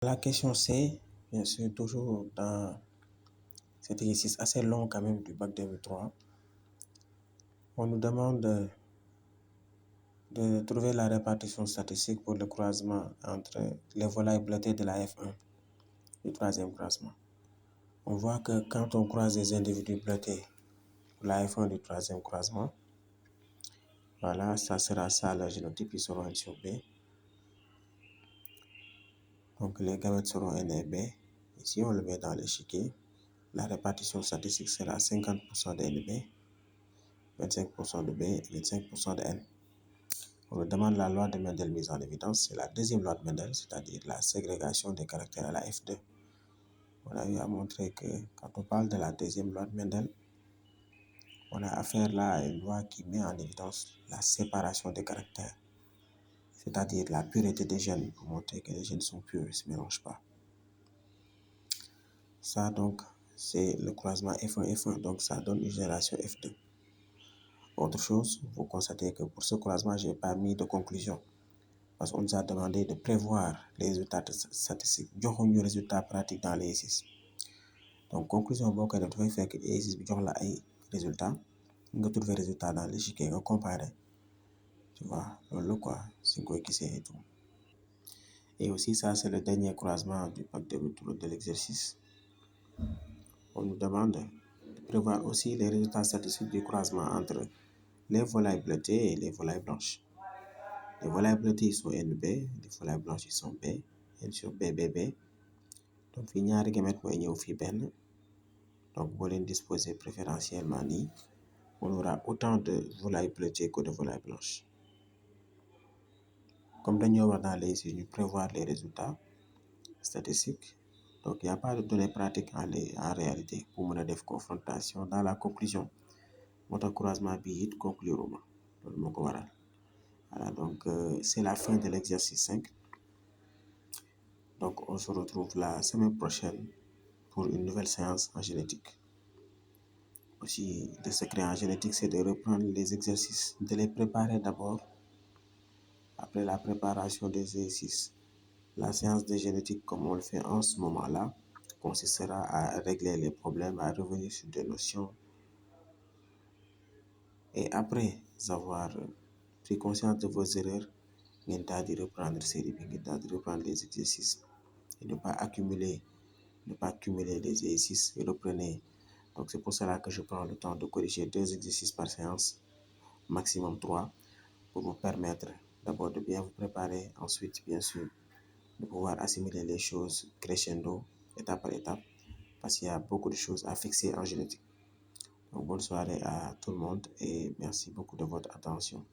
La question c'est, bien sûr, toujours dans cet exercice assez long quand même du bac 2003, on nous demande de trouver la répartition statistique pour le croisement entre les volailles bleutées de la F1 du troisième croisement. On voit que quand on croise des individus bleutés pour la F1 du troisième croisement, voilà, ça sera ça le génotype, ils seront N sur B. Donc les gamètes seront N et B. Ici, on le met dans l'échiquier. La répartition statistique sera 50% de NB, 25% de B et 25% de N. On nous demande la loi de Mendel mise en évidence. C'est la deuxième loi de Mendel, c'est-à-dire la ségrégation des caractères à la F2. On a eu à montrer que quand on parle de la deuxième loi de Mendel, on a affaire là à une loi qui met en évidence la séparation des caractères, c'est-à-dire la pureté des gènes, pour montrer que les gènes sont purs, ils ne se mélangent pas. Ça donc, c'est le croisement F1-F1, donc ça donne une génération F2. Autre chose, vous constatez que pour ce croisement, je n'ai pas mis de conclusion. Parce qu'on nous a demandé de prévoir les résultats statistiques. Nous avons les résultats pratiques dans l'exercice. Donc, conclusion, vous devez faire que l'exercice bi jox la ay résultats. Nga trouver les résultats dans l'échiquier, nga comparer. Tu vois, le quoi, c'est quoi qui c'est et tout. Et aussi, ça, c'est le dernier croisement du bac de l'exercice. On nous demande de prévoir aussi les résultats statistiques du croisement entre les volailles bleutées et les volailles blanches. Les volailles bleutées ils sont NB, les volailles blanches ils sont B, N sur BBB. Donc, il y a des gamètes qui sont benn. Donc, vous les disposer préférentiellement ni. On aura autant de volailles bleutées que de volailles blanches. Comme nous avons dans les nous prévoir les résultats statistiques. Donc, il n'y a pas de données pratiques en réalité pour mener des confrontations dans la conclusion. Votre croisement bi conclure. Voilà, donc c'est la fin de l'exercice 5. Donc, on se retrouve la semaine prochaine pour une nouvelle séance en génétique. Aussi, le secret en génétique, c'est de reprendre les exercices, de les préparer d'abord. Après la préparation des exercices, la séance de génétique, comme on le fait en ce moment-là, consistera à régler les problèmes, à revenir sur des notions. Et après avoir pris conscience de vos erreurs, vous allez reprendre reprendre les exercices et ne pas accumuler les exercices et reprenez. Donc c'est pour cela que je prends le temps de corriger 2 exercices par séance, maximum 3, pour vous permettre d'abord de bien vous préparer, ensuite bien sûr de pouvoir assimiler les choses crescendo, étape par étape, parce qu'il y a beaucoup de choses à fixer en génétique. Donc bonne soirée à tout le monde et merci beaucoup de votre attention.